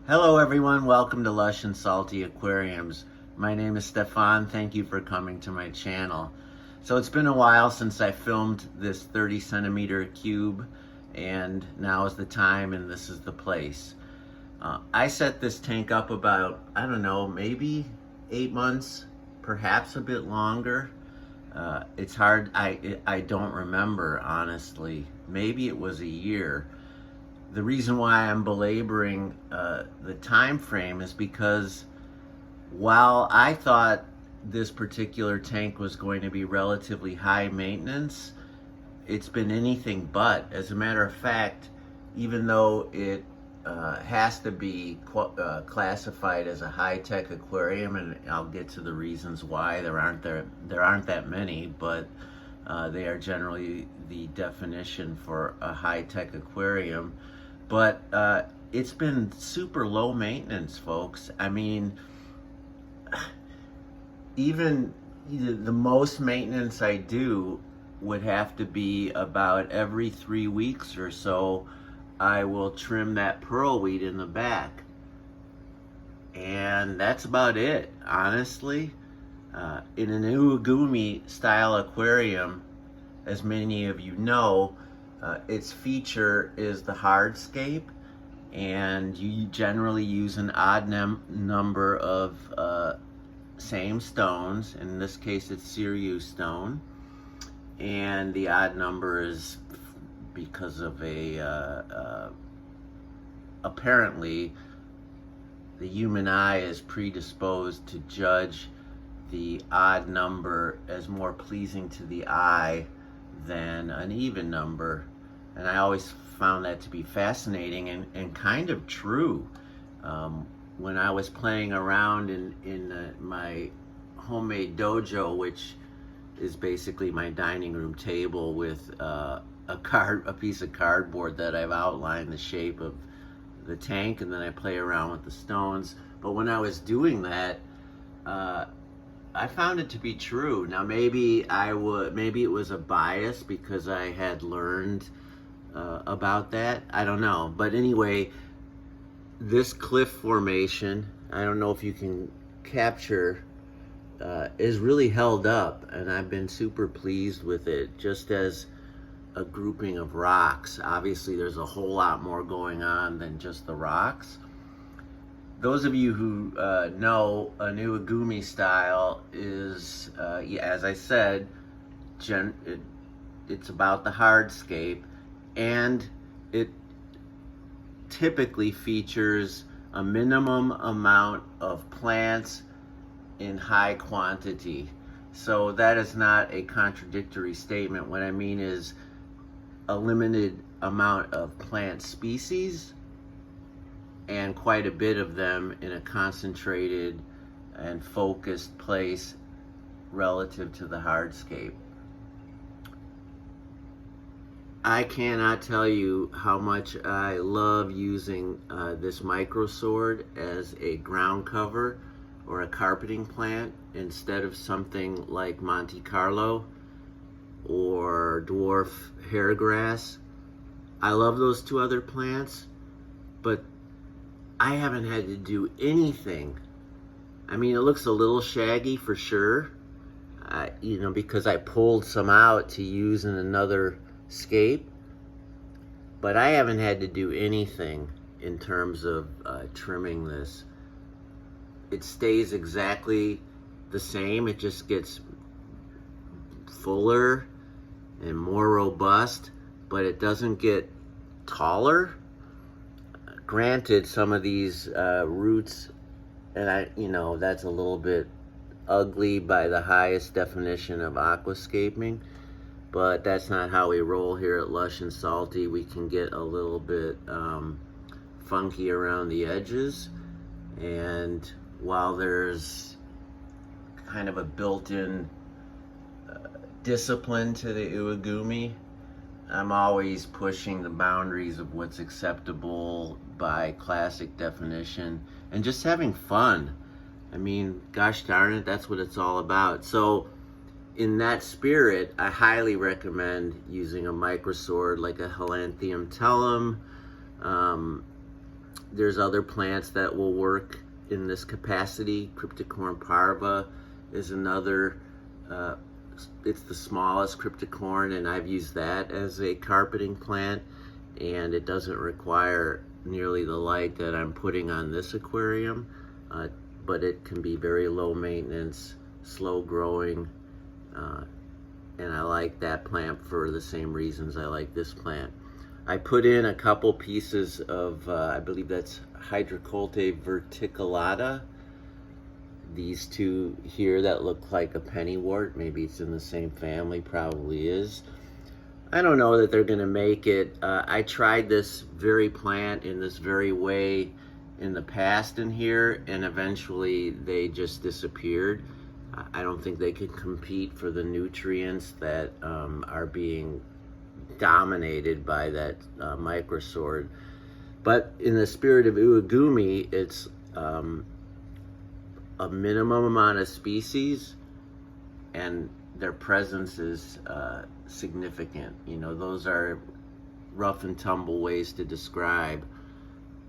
Hello everyone, welcome to Lush and Salty Aquariums. My name is Stefan, thank you for coming to my channel. So it's been a while since I filmed this 30 centimeter cube, and now is the time and this is the place. I set this tank up about, I don't know, maybe 8 months, perhaps a bit longer. It's hard, I don't remember honestly. Maybe it was a year. The reason why I'm belaboring the time frame is because while I thought this particular tank was going to be relatively high maintenance, it's been anything but. As a matter of fact, even though it has to be classified as a high-tech aquarium, and I'll get to the reasons why there aren't that many, but they are generally the definition for a high-tech aquarium. But it's been super low maintenance, folks. I mean, even the most maintenance I do would have to be about every 3 weeks or so. I will trim that pearl weed in the back. And that's about it, honestly. In an Iwagumi style aquarium, as many of you know, its feature is the hardscape, and you generally use an odd number of same stones. In this case, it's Sirius stone, and the odd number is because of apparently the human eye is predisposed to judge the odd number as more pleasing to the eye than an even number. And I always found that to be fascinating and kind of true. When I was playing around in my homemade dojo, which is basically my dining room table with a piece of cardboard that I've outlined the shape of the tank, and then I play around with the stones. But when I was doing that, I found it to be true. Now maybe it was a bias because I had learned about that. I don't know. But anyway, this cliff formation, I don't know if you can capture, is really held up, and I've been super pleased with it just as a grouping of rocks. Obviously there's a whole lot more going on than just the rocks. Those of you who know a Iwagumi style is, as I said, it's about the hardscape, and it typically features a minimum amount of plants in high quantity. So that is not a contradictory statement. What I mean is a limited amount of plant species and quite a bit of them in a concentrated and focused place relative to the hardscape. I cannot tell you how much I love using this micro sword as a ground cover or a carpeting plant instead of something like Monte Carlo or dwarf hairgrass. I love those two other plants, but I haven't had to do anything. I mean, it looks a little shaggy for sure, because I pulled some out to use in another scape, but I haven't had to do anything in terms of trimming this. It stays exactly the same. It just gets fuller and more robust, but it doesn't get taller. Granted, some of these roots, and that's a little bit ugly by the highest definition of aquascaping, but that's not how we roll here at Lush and Salty. We can get a little bit funky around the edges, and while there's kind of a built-in discipline to the Iwagumi, I'm always pushing the boundaries of what's acceptable by classic definition and just having fun. I mean, gosh darn it, that's what it's all about. So in that spirit, I highly recommend using a microsword like a Helanthium tellum. There's other plants that will work in this capacity. Cryptocorn parva is another, it's the smallest cryptocorn, and I've used that as a carpeting plant, and it doesn't require nearly the light that I'm putting on this aquarium, but it can be very low maintenance, slow growing, and I like that plant for the same reasons I like this plant. I put in a couple pieces of, I believe that's Hydrocolte verticulata. These two here that look like a pennywort, maybe it's in the same family, probably is. I don't know that they're gonna make it. I tried this very plant in this very way in the past in here, and eventually they just disappeared. I don't think they could compete for the nutrients that are being dominated by that microsword. But in the spirit of Iwagumi, it's a minimum amount of species, and their presence is significant. You know, those are rough and tumble ways to describe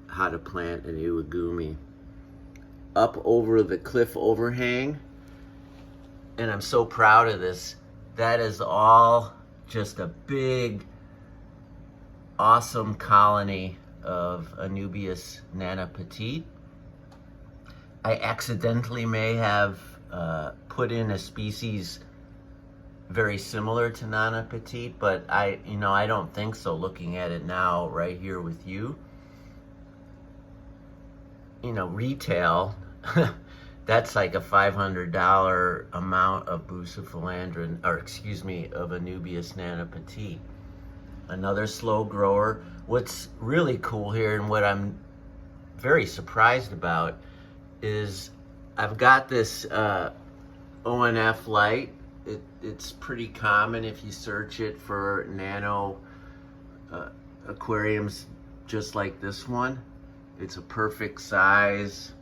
how to plant an Iwagumi. Up over the cliff overhang, and I'm so proud of this, that is all just a big, awesome colony of Anubias nana-petite. I accidentally may have put in a species very similar to nana-petite, but I don't think so, looking at it now right here with you. You know, retail, that's like a $500 amount of Bucephalandra, or excuse me, of Anubias nana-petite. Another slow grower. What's really cool here, and what I'm very surprised about, is I've got this ONF light. It's pretty common if you search it for nano aquariums just like this one. It's a perfect size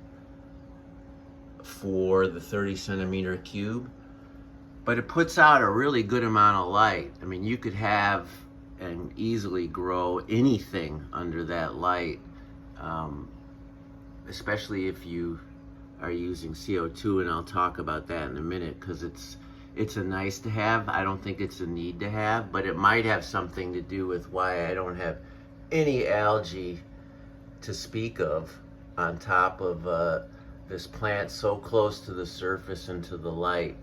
for the 30 centimeter cube, but it puts out a really good amount of light. I mean, you could have and easily grow anything under that light, especially if you are using CO2, and I'll talk about that in a minute, because it's a nice to have. I don't think it's a need to have, but it might have something to do with why I don't have any algae to speak of on top of this plant so close to the surface and to the light.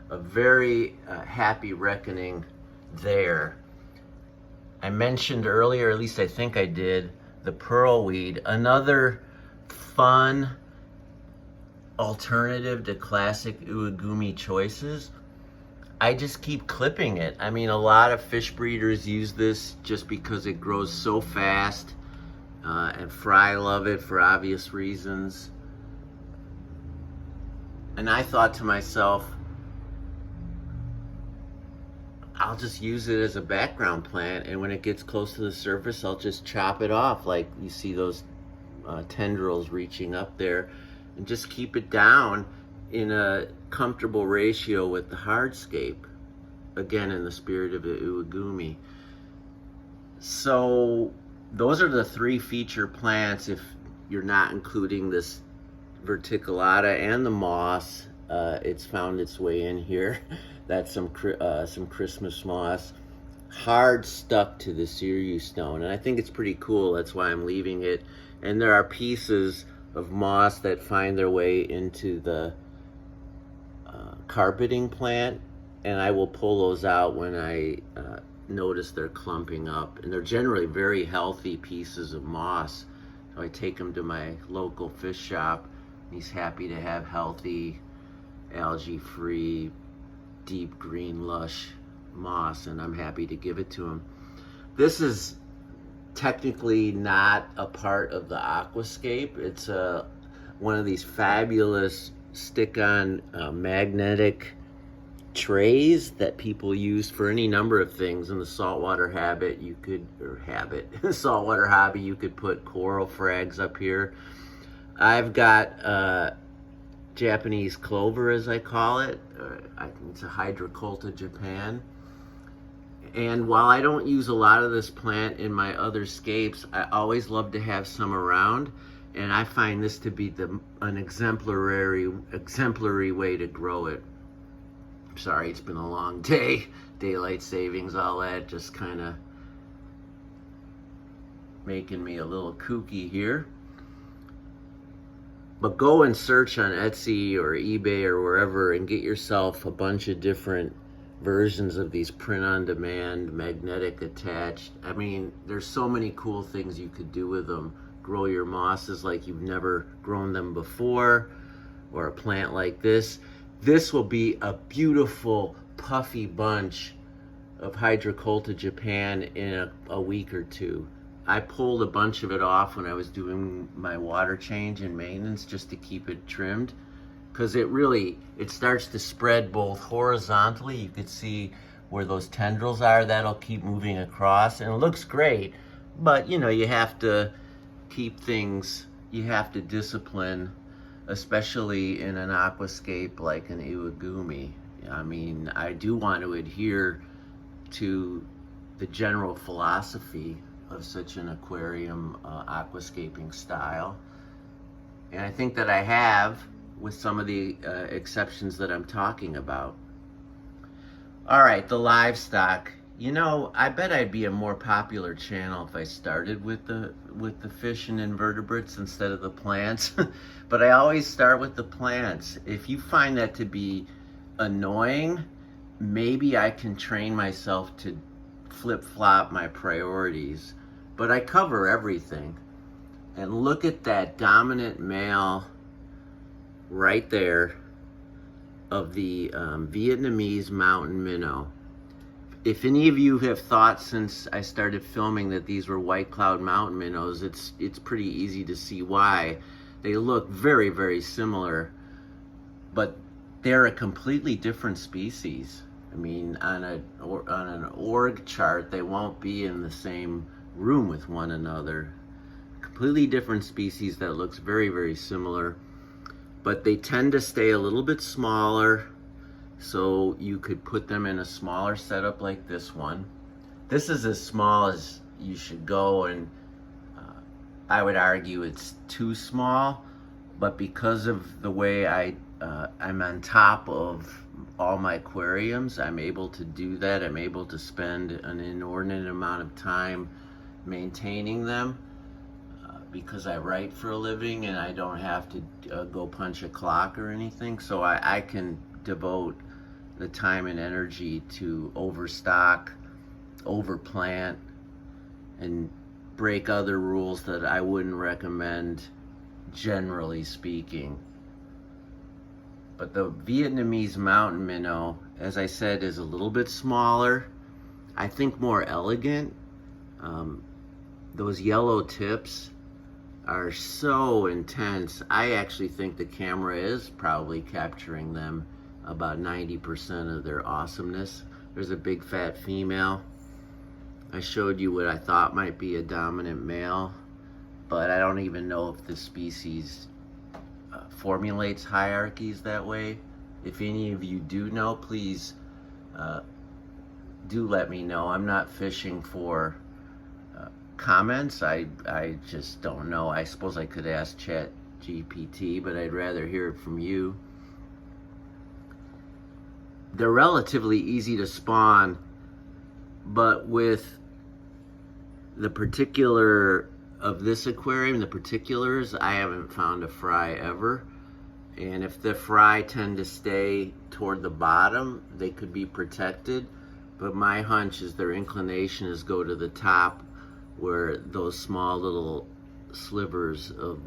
A very happy reckoning there. I mentioned earlier, at least I think I did, the pearlweed, another fun alternative to classic Iwagumi choices. I just keep clipping it. I mean, a lot of fish breeders use this just because it grows so fast, and fry love it for obvious reasons. And I thought to myself, I'll just use it as a background plant, and when it gets close to the surface, I'll just chop it off, like you see those tendrils reaching up there, and just keep it down in a comfortable ratio with the hardscape, again in the spirit of the Iwagumi. So those are the three feature plants, if you're not including this verticulata and the moss. It's found its way in here. That's some Christmas moss, hard stuck to the Siriu stone, and I think it's pretty cool. That's why I'm leaving it. And there are pieces of moss that find their way into the carpeting plant, and I will pull those out when I notice they're clumping up. And they're generally very healthy pieces of moss, so I take them to my local fish shop. He's happy to have healthy, algae-free, deep green, lush moss, and I'm happy to give it to him. This is technically not a part of the aquascape. It's one of these fabulous stick-on magnetic trays that people use for any number of things. In the saltwater saltwater hobby, you could put coral frags up here. I've got Japanese clover, as I call it. I think it's a Hydrocolta Japan. And while I don't use a lot of this plant in my other scapes, I always love to have some around. And I find this to be an exemplary way to grow it. Sorry, it's been a long day. Daylight savings, all that, just kind of making me a little kooky here. But go and search on Etsy or eBay or wherever and get yourself a bunch of different versions of these print-on-demand, magnetic attached. I mean, there's so many cool things you could do with them. Grow your mosses like you've never grown them before, or a plant like this. This will be a beautiful puffy bunch of Hydrocolta Japan in a week or two. I pulled a bunch of it off when I was doing my water change and maintenance just to keep it trimmed, because it starts to spread both horizontally. You could see where those tendrils are. That'll keep moving across, and it looks great. But you know, you have to keep things, you have to discipline, especially in an aquascape like an Iwagumi. I mean, I do want to adhere to the general philosophy of such an aquarium aquascaping style. And I think that I have, with some of the exceptions that I'm talking about. All right, the livestock. You know, I bet I'd be a more popular channel if I started with the fish and invertebrates instead of the plants. But I always start with the plants. If you find that to be annoying, maybe I can train myself to flip-flop my priorities. But I cover everything. And look at that dominant male right there of the Vietnamese mountain minnow. If any of you have thought since I started filming that these were white cloud mountain minnows, it's pretty easy to see why. They look very, very similar, but they're a completely different species. I mean, on an org chart, they won't be in the same room with one another. Completely different species that looks very, very similar, but they tend to stay a little bit smaller. So you could put them in a smaller setup like this one. This is as small as you should go, and I would argue it's too small, but because of the way I'm on top of all my aquariums, I'm able to do that. I'm able to spend an inordinate amount of time maintaining them because I write for a living and I don't have to go punch a clock or anything. So I can devote the time and energy to overstock, overplant, and break other rules that I wouldn't recommend, generally speaking. But the Vietnamese mountain minnow, as I said, is a little bit smaller. I think more elegant. Those yellow tips are so intense. I actually think the camera is probably capturing them about 90% of their awesomeness. There's a big fat female. I showed you what I thought might be a dominant male, but I don't even know if the species formulates hierarchies that way. If any of you do know, please do let me know. I'm not fishing for comments. I just don't know. I suppose I could ask ChatGPT, but I'd rather hear it from you. They're relatively easy to spawn, but with the particular of this aquarium, the particulars, I haven't found a fry ever. And if the fry tend to stay toward the bottom, they could be protected. But my hunch is their inclination is go to the top, where those small little slivers of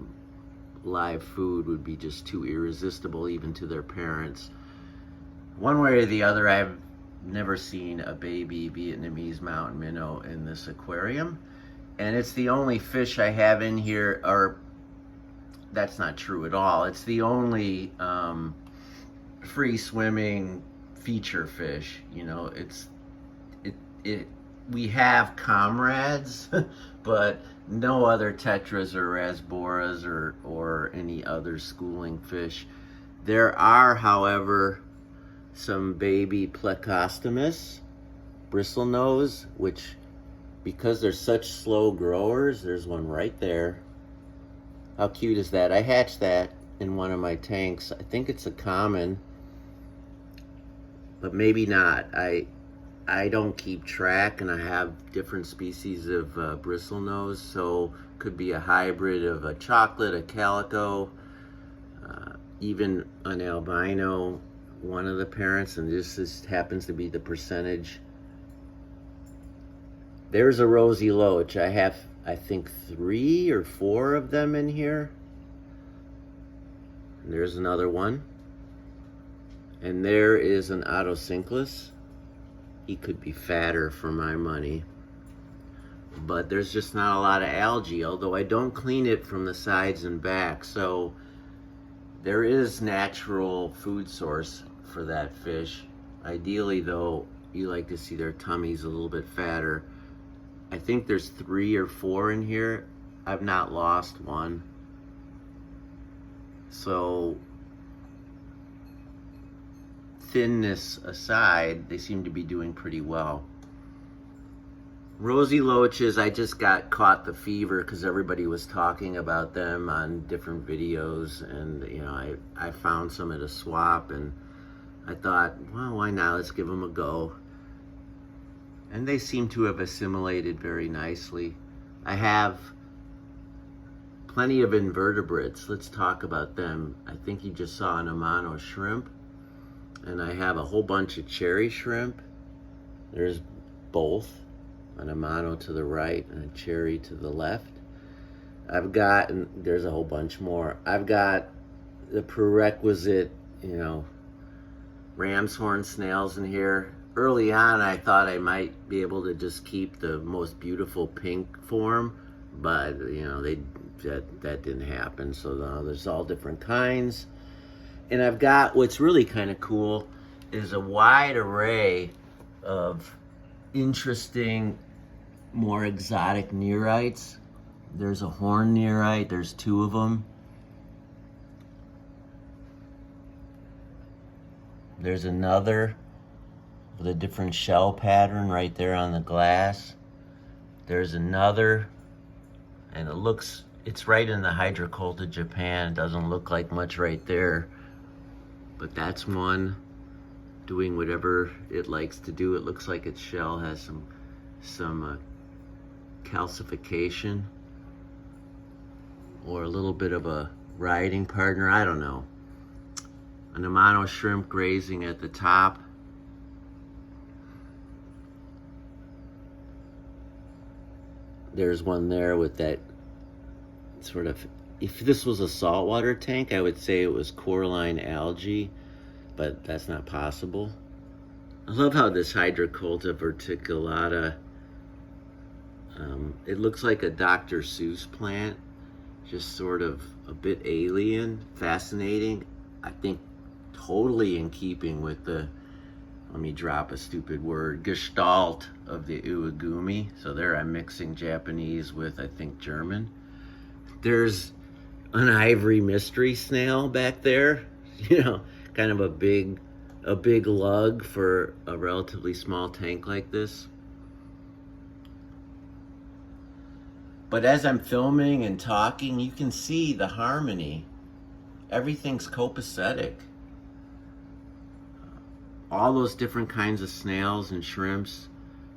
live food would be just too irresistible even to their parents. One way or the other, I've never seen a baby Vietnamese mountain minnow in this aquarium. And it's the only fish I have in here, or that's not true at all. It's the only free swimming feature fish. You know, we have comrades, but no other tetras or rasboras or any other schooling fish. There are, however, some baby plecostomus, bristlenose, which, because they're such slow growers, there's one right there. How cute is that? I hatched that in one of my tanks. I think it's a common, but maybe not. I don't keep track, and I have different species of bristlenose, so could be a hybrid of a chocolate, a calico, even an albino, one of the parents, and this just happens to be the percentage. There's a rosy loach. I have, I think, 3 or 4 of them in here. And there's another one. And there is an Autosynclus. He could be fatter for my money. But there's just not a lot of algae, although I don't clean it from the sides and back. So there is natural food source for that fish. Ideally, though, you like to see their tummies a little bit fatter. I think there's 3 or 4 in here. I've not lost one. So, thinness aside, they seem to be doing pretty well. Rosy loaches, I just caught the fever because everybody was talking about them on different videos, and you know, I found some at a swap, and I thought, well, why not? Let's give them a go. And they seem to have assimilated very nicely. I have plenty of invertebrates. Let's talk about them. I think you just saw an Amano shrimp, and I have a whole bunch of cherry shrimp. There's both, an Amano to the right and a cherry to the left. I've got, and there's a whole bunch more. I've got the prerequisite, you know, ram's horn snails in here. Early on, I thought I might be able to just keep the most beautiful pink form, but you know, that didn't happen. So now there's all different kinds. And I've got, what's really kind of cool is a wide array of interesting, more exotic neorites. There's a horn neorite, there's 2 of them. There's another with a different shell pattern right there on the glass. There's another, and it's right in the Hydrocholta Japan. It doesn't look like much right there, but that's one doing whatever it likes to do. It looks like its shell has some calcification or a little bit of a riding partner, I don't know. An Amano shrimp grazing at the top. There's one there with that sort of, if this was a saltwater tank, I would say it was coralline algae, but that's not possible. I love how this Hydrocholta verticulata, it looks like a Dr. Seuss plant, just sort of a bit alien, fascinating. I think totally in keeping with the, let me drop a stupid word, gestalt of the Iwagumi. So there I'm mixing Japanese with, I think, German. There's an ivory mystery snail back there, you know, kind of a big lug for a relatively small tank like this. But as I'm filming and talking, you can see the harmony. Everything's copacetic. All those different kinds of snails and shrimps,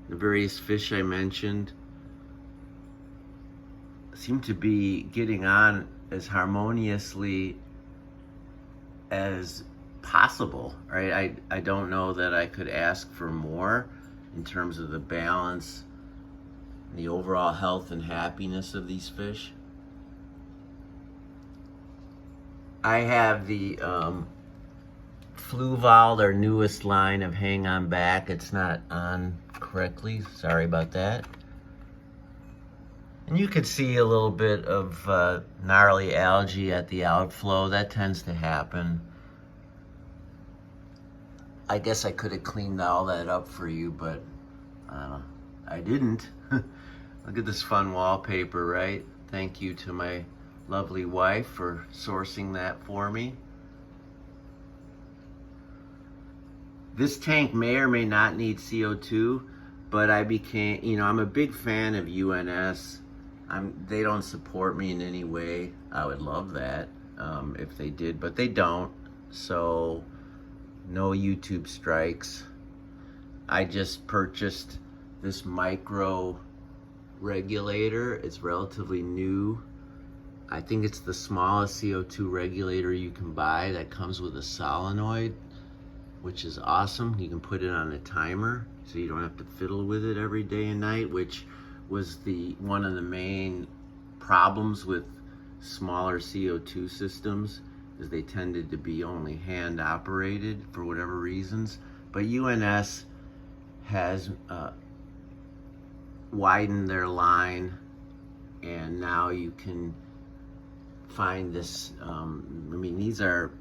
the various fish I mentioned, seem to be getting on as harmoniously as possible, right? I don't know that I could ask for more in terms of the balance, the overall health and happiness of these fish. I have the Fluval, their newest line of hang on back. It's not on correctly, sorry about that. And you could see a little bit of gnarly algae at the outflow. That tends to happen. I guess I could have cleaned all that up for you, but I didn't. Look at this fun wallpaper, right? Thank you to my lovely wife for sourcing that for me. This tank may or may not need CO2. but I became, I'm a big fan of UNS. They don't support me in any way. I would love that if they did, but they don't. So no YouTube strikes. I just purchased this micro regulator. It's relatively new. I think it's the smallest CO2 regulator you can buy that comes with a solenoid, which is awesome. You can put it on a timer so you don't have to fiddle with it every day and night, which was one of the main problems with smaller CO2 systems, is they tended to be only hand operated for whatever reasons. But UNS has widened their line, and now you can find this, these are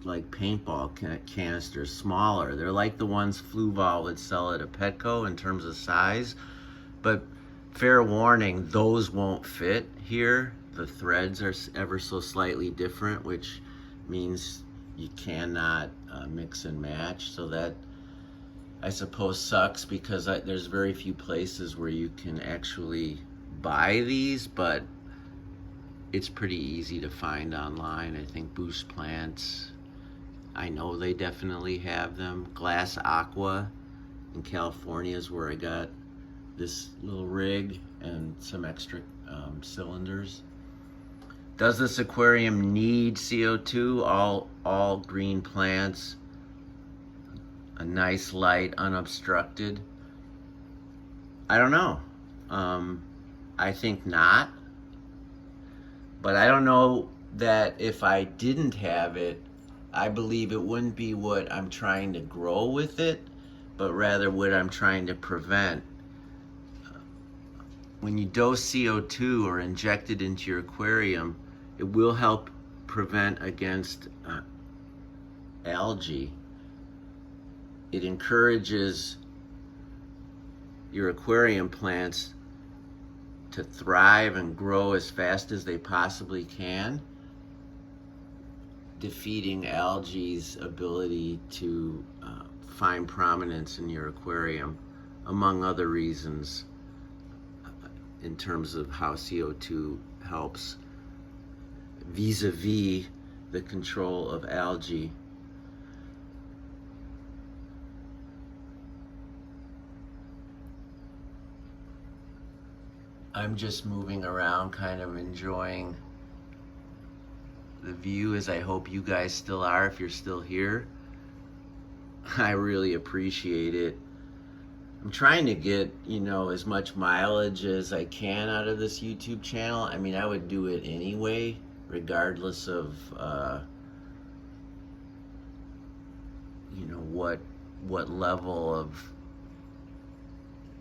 like paintball canisters, smaller. They're like the ones Fluval would sell at a Petco in terms of size, but fair warning, those won't fit here. The threads are ever so slightly different, which means you cannot mix and match. So that, I suppose, sucks, because there's very few places where you can actually buy these, but it's pretty easy to find online. I think Boost Plants, I know they definitely have them. Glass Aqua in California is where I got this little rig and some extra cylinders. Does this aquarium need CO2? All green plants, a nice light, unobstructed. I don't know. I think not. But I don't know that if I didn't have it, I believe it wouldn't be what I'm trying to grow with it, but rather what I'm trying to prevent. When you dose CO2 or inject it into your aquarium, it will help prevent against algae. It encourages your aquarium plants to thrive and grow as fast as they possibly can, defeating algae's ability to find prominence in your aquarium, among other reasons, in terms of how CO2 helps vis-a-vis the control of algae. I'm just moving around, kind of enjoying the view, as I hope you guys still are, if you're still here. I really appreciate it. I'm trying to get, as much mileage as I can out of this YouTube channel. I mean, I would do it anyway, regardless of, what level of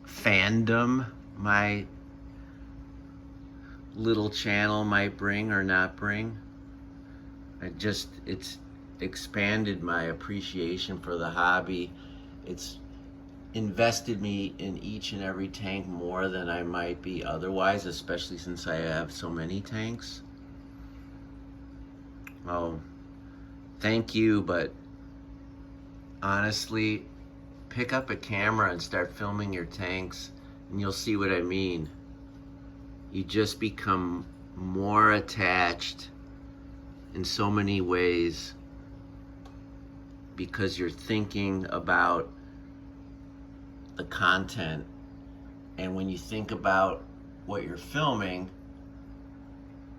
fandom my little channel might bring or not bring. It's expanded my appreciation for the hobby. It's invested me in each and every tank more than I might be otherwise, especially since I have so many tanks. Well, thank you, but honestly, pick up a camera and start filming your tanks, and you'll see what I mean. You just become more attached in so many ways because you're thinking about the content. And when you think about what you're filming,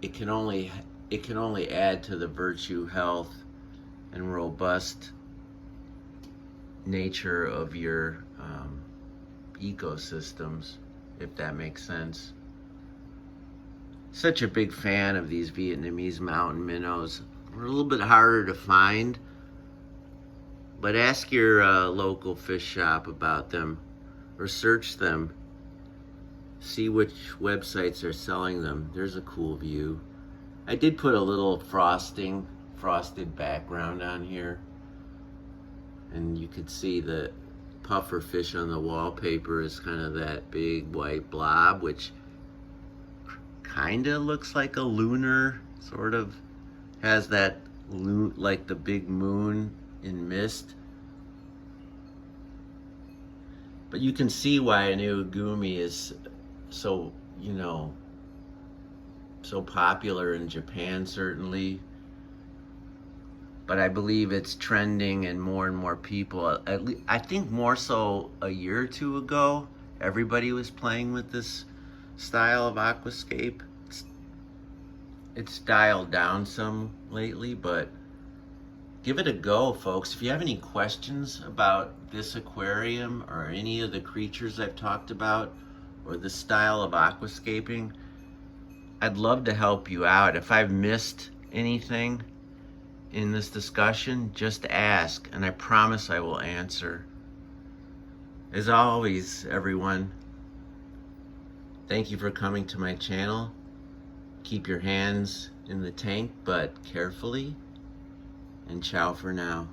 it can only add to the virtue, health, and robust nature of your ecosystems, if that makes sense. Such a big fan of these Vietnamese mountain minnows. They're a little bit harder to find, but ask your local fish shop about them, or search them. See which websites are selling them. There's a cool view. I did put a little frosted background on here, and you could see the puffer fish on the wallpaper is kind of that big white blob, which kind of looks like a lunar, sort of has that like the big moon in mist. But you can see why an Iwagumi is so, you know, so popular in Japan, certainly. But I believe it's trending, and more people, at least, I think more so a year or two ago, everybody was playing with this style of aquascape. It's dialed down some lately, but give it a go, folks. If you have any questions about this aquarium or any of the creatures I've talked about or the style of aquascaping, I'd love to help you out. If I've missed anything in this discussion, just ask, and I promise I will answer. As always, everyone, thank you for coming to my channel. Keep your hands in the tank, but carefully, and ciao for now.